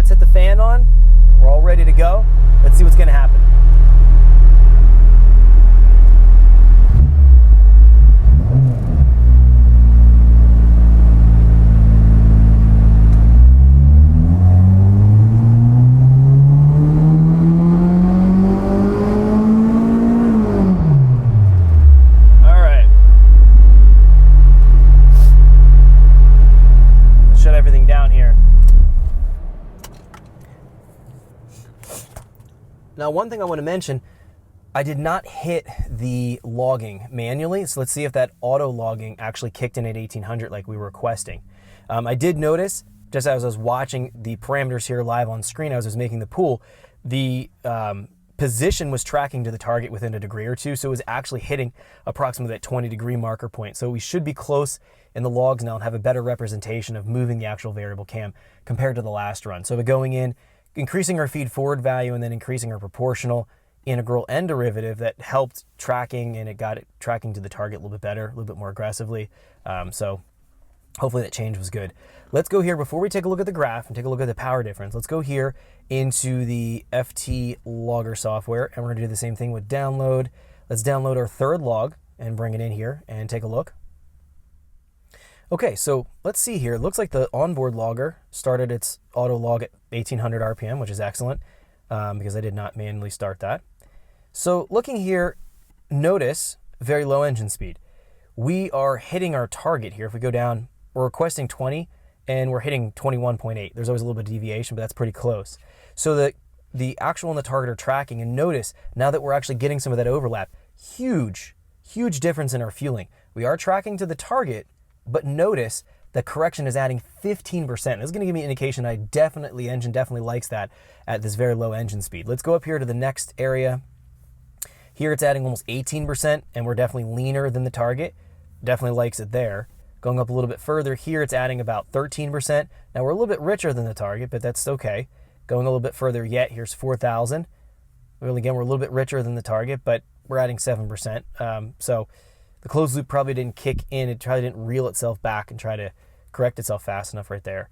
Let's hit the fan on. We're all ready to go. Let's see what's going to happen. Shut everything down here. Now, one thing I want to mention, I did not hit the logging manually, so let's see if that auto logging actually kicked in at 1800 like we were requesting. I did notice, just as I was watching the parameters here live on screen, as I was making the pool, the position was tracking to the target within a degree or two, so it was actually hitting approximately that 20-degree marker point. So we should be close in the logs now and have a better representation of moving the actual variable cam compared to the last run. So we're going in, increasing our feed forward value and then increasing our proportional, integral, and derivative that helped tracking, and it got it tracking to the target a little bit better, a little bit more aggressively. So hopefully that change was good. Let's go here, before we take a look at the graph and take a look at the power difference, let's go here into the FT logger software, and we're gonna do the same thing with download. Let's download our third log and bring it in here and take a look. Okay, so let's see here. It looks like the onboard logger started its auto log at 1800 RPM, which is excellent because I did not manually start that. So looking here, notice very low engine speed. We are hitting our target here. If we go down, we're requesting 20 and we're hitting 21.8. There's always a little bit of deviation, but that's pretty close. So the actual and the target are tracking, and notice now that we're actually getting some of that overlap, huge difference in our fueling. We are tracking to the target, but notice the correction is adding 15%. This is going to give me an indication engine definitely likes that at this very low engine speed. Let's go up here to the next area. Here it's adding almost 18%, and we're definitely leaner than the target. Definitely likes it there. Going up a little bit further, here it's adding about 13%. Now we're a little bit richer than the target, but that's okay. Going a little bit further yet, here's 4,000. Well, again, we're a little bit richer than the target, but we're adding 7%. So the closed loop probably didn't kick in. It probably didn't reel itself back and try to correct itself fast enough right there.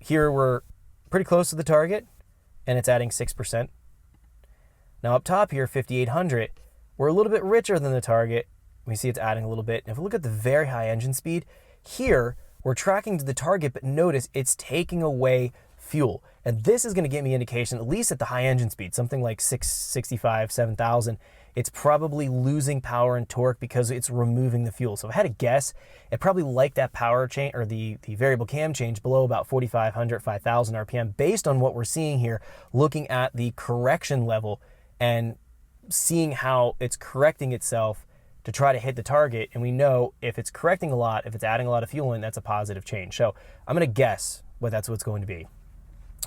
Here we're pretty close to the target, and it's adding 6%. Now up top here, 5,800, we're a little bit richer than the target. We see it's adding a little bit. And if we look at the very high engine speed, here we're tracking to the target, but notice it's taking away fuel. And this is going to give me indication, at least at the high engine speed, something like 665, 7,000, it's probably losing power and torque because it's removing the fuel. So if I had to guess, it probably liked that power change, or the variable cam change, below about 4,500, 5,000 RPM, based on what we're seeing here, looking at the correction level and seeing how it's correcting itself to try to hit the target. And we know if it's correcting a lot, if it's adding a lot of fuel in, that's a positive change. So I'm going to guess that's what's going to be.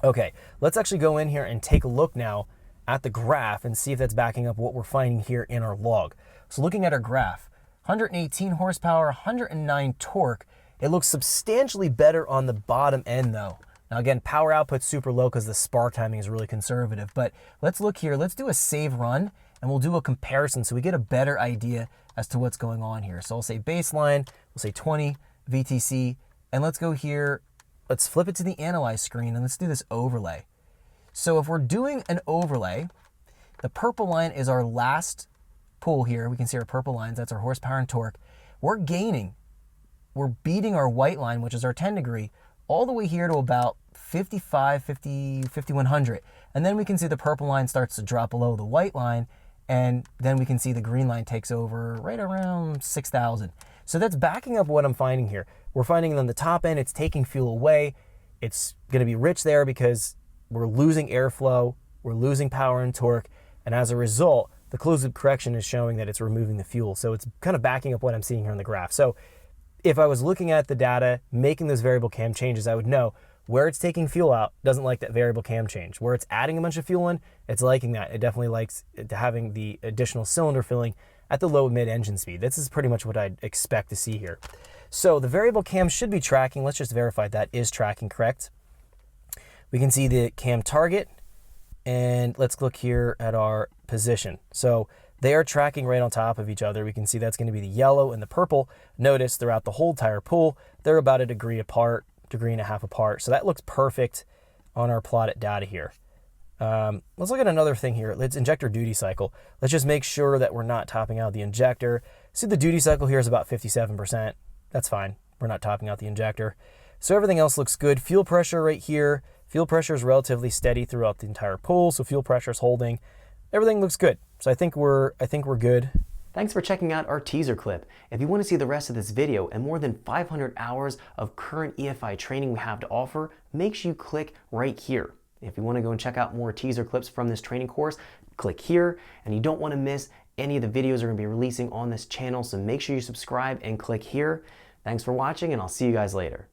Okay, let's actually go in here and take a look now at the graph and see if that's backing up what we're finding here in our log. So looking at our graph, 118 horsepower, 109 torque. It looks substantially better on the bottom end though. Now again, power output's super low because the spark timing is really conservative, but let's look here. Let's do a save run and we'll do a comparison so we get a better idea as to what's going on here. So I'll say baseline, we'll say 20 VTC, and let's go here. Let's flip it to the analyze screen and let's do this overlay. So if we're doing an overlay, the purple line is our last pull here. We can see our purple lines, that's our horsepower and torque. We're gaining, we're beating our white line, which is our 10 degree, all the way here to about 55, 50, 5100. And then we can see the purple line starts to drop below the white line, and then we can see the green line takes over right around 6,000. So that's backing up what I'm finding here. We're finding on the top end, it's taking fuel away. It's gonna be rich there because we're losing airflow, we're losing power and torque, and as a result, the closed loop correction is showing that it's removing the fuel. So it's kind of backing up what I'm seeing here on the graph. So if I was looking at the data, making those variable cam changes, I would know where it's taking fuel out, doesn't like that variable cam change. Where it's adding a bunch of fuel in, it's liking that. It definitely likes having the additional cylinder filling at the low mid engine speed. This is pretty much what I'd expect to see here. So the variable cam should be tracking. Let's just verify that is tracking correct. We can see the cam target, and let's look here at our position. So they are tracking right on top of each other. We can see that's going to be the yellow and the purple. Notice throughout the whole tire pull, they're about a degree apart, degree and a half apart. So that looks perfect. on our plotted data here. Let's look at another thing here. Let's injector duty cycle. Let's just make sure that we're not topping out the injector. See, the duty cycle here is about 57%. That's fine. We're not topping out the injector. So everything else looks good. Fuel pressure right here. Fuel pressure is relatively steady throughout the entire pool, so fuel pressure is holding. Everything looks good. So I think we're good. Thanks for checking out our teaser clip. If you want to see the rest of this video and more than 500 hours of current EFI training we have to offer, make sure you click right here. If you want to go and check out more teaser clips from this training course, click here. And you don't want to miss any of the videos we're going to be releasing on this channel, so make sure you subscribe and click here. Thanks for watching, and I'll see you guys later.